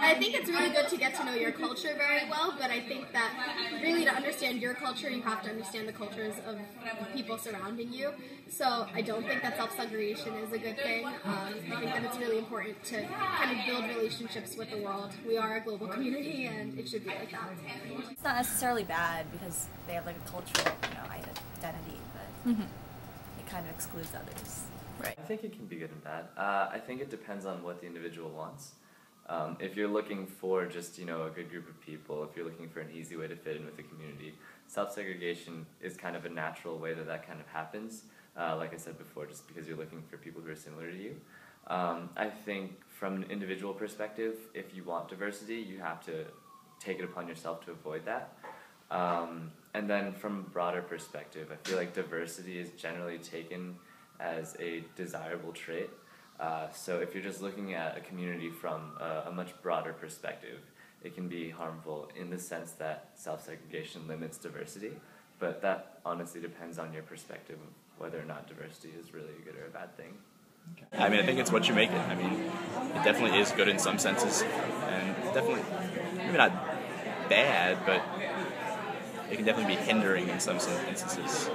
I think it's really good to get to know your culture very well, but I think that really to understand your culture, you have to understand the cultures of the people surrounding you. So I don't think that self-segregation is a good thing. I think that it's really important to kind of build relationships with the world. We are a global community, and it should be like that. It's not necessarily bad because they have like a cultural, identity, but it kind of excludes others. Right. I think it can be good and bad. I think it depends on what the individual wants. If you're looking for just, a good group of people, if you're looking for an easy way to fit in with the community, self-segregation is kind of a natural way that kind of happens. Like I said before, just because you're looking for people who are similar to you. I think from an individual perspective, if you want diversity, you have to take it upon yourself to avoid that. And then from a broader perspective, I feel like diversity is generally taken as a desirable trait. So if you're just looking at a community from a much broader perspective, it can be harmful in the sense that self-segregation limits diversity, but that honestly depends on your perspective of whether or not diversity is really a good or a bad thing. I mean, I think it's what you make it. I mean, it definitely is good in some senses, and definitely, maybe not bad, but it can definitely be hindering in some instances.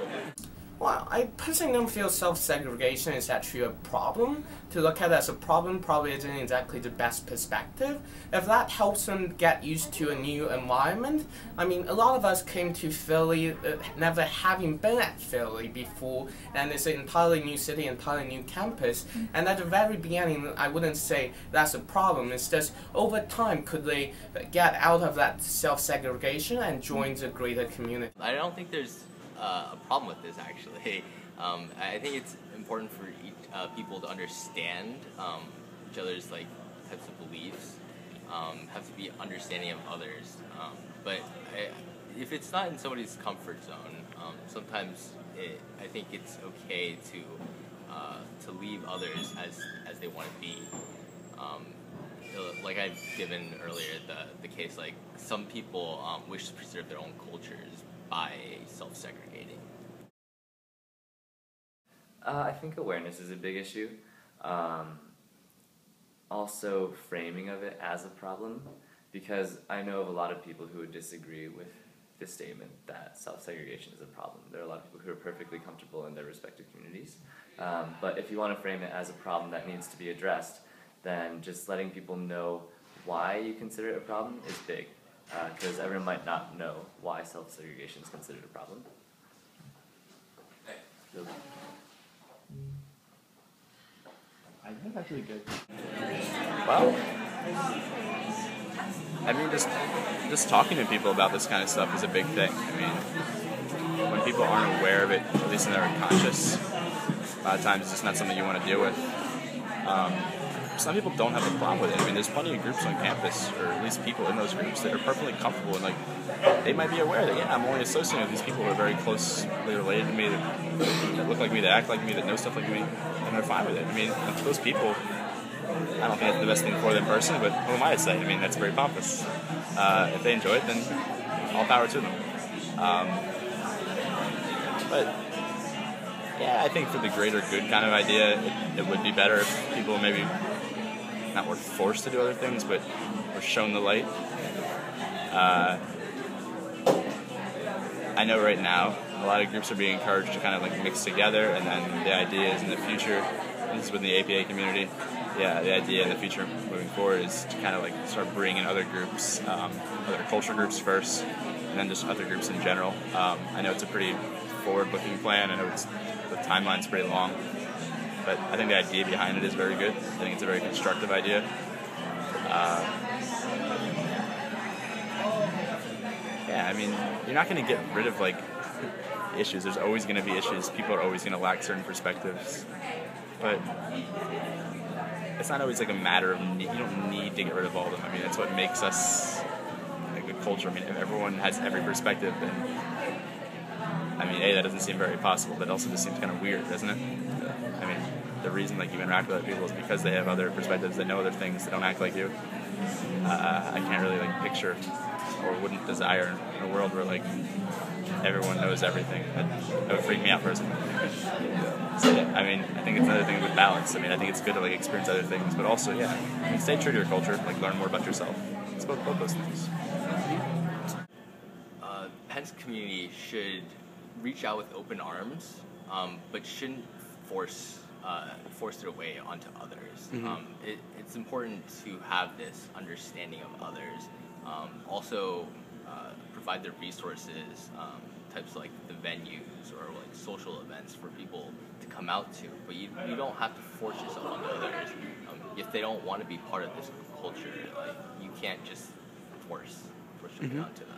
Well, I personally don't feel self-segregation is actually a problem. To look at it as a problem probably isn't exactly the best perspective. If that helps them get used to a new environment, I mean, a lot of us came to Philly never having been at Philly before, and it's an entirely new city, entirely new campus, and at the very beginning, I wouldn't say that's a problem. It's just, over time, could they get out of that self-segregation and join the greater community? I don't think there's a problem with this, actually. I think it's important for people to understand each other's types of beliefs, have to be understanding of others. But if it's not in somebody's comfort zone, sometimes I think it's okay to leave others as they want to be. Like I've given earlier, the case, some people wish to preserve their own cultures by self-segregating. I think awareness is a big issue. Also framing of it as a problem, because I know of a lot of people who would disagree with the statement that self-segregation is a problem. There are a lot of people who are perfectly comfortable in their respective communities. But if you want to frame it as a problem that needs to be addressed, then just letting people know why you consider it a problem is big. Because everyone might not know why self-segregation is considered a problem. I think that's really good. Well, I mean, just talking to people about this kind of stuff is a big thing. I mean, when people aren't aware of it, at least in their unconscious, a lot of times it's just not something you want to deal with. Some people don't have a problem with it. I mean, there's plenty of groups on campus, or at least people in those groups, that are perfectly comfortable and they might be aware that, yeah, I'm only associating with these people who are very closely related to me, that look like me, that act like me, that know stuff like me, and they're fine with it. I mean, for those people, I don't think it's the best thing for them personally, but who am I to say? I mean, that's very pompous. If they enjoy it, then all power to them. But yeah, I think for the greater good kind of idea, it would be better if people maybe not were forced to do other things, but were shown the light. I know right now a lot of groups are being encouraged to kind of mix together, and then the idea is in the future, this is within the APA community, yeah, the idea in the future moving forward is to kind of start bringing in other groups, other culture groups first, and then just other groups in general. I know it's a pretty forward-looking plan. I know the timeline's pretty long. But I think the idea behind it is very good. I think it's a very constructive idea. Yeah, I mean, you're not going to get rid of issues. There's always going to be issues. People are always going to lack certain perspectives. But it's not always a matter of you don't need to get rid of all of them. I mean, that's what makes us a good culture. I mean, if everyone has every perspective, then I mean, A, that doesn't seem very possible, but it also just seems kind of weird, doesn't it? I mean, the reason you interact with other people is because they have other perspectives, they know other things, they don't act like you. I can't really picture or wouldn't desire in a world where like everyone knows everything. That would freak me out personally. So yeah, I mean, I think it's another thing with balance. I mean, I think it's good to like experience other things, but also yeah, I mean, stay true to your culture, like learn more about yourself. It's both those things. Penn's community should reach out with open arms, but shouldn't force it away onto others. It's important to have this understanding of others. Also, provide the resources, types like the venues or like social events for people to come out to. But you don't have to force yourself onto others. If they don't want to be part of this culture, like you can't just force something onto them.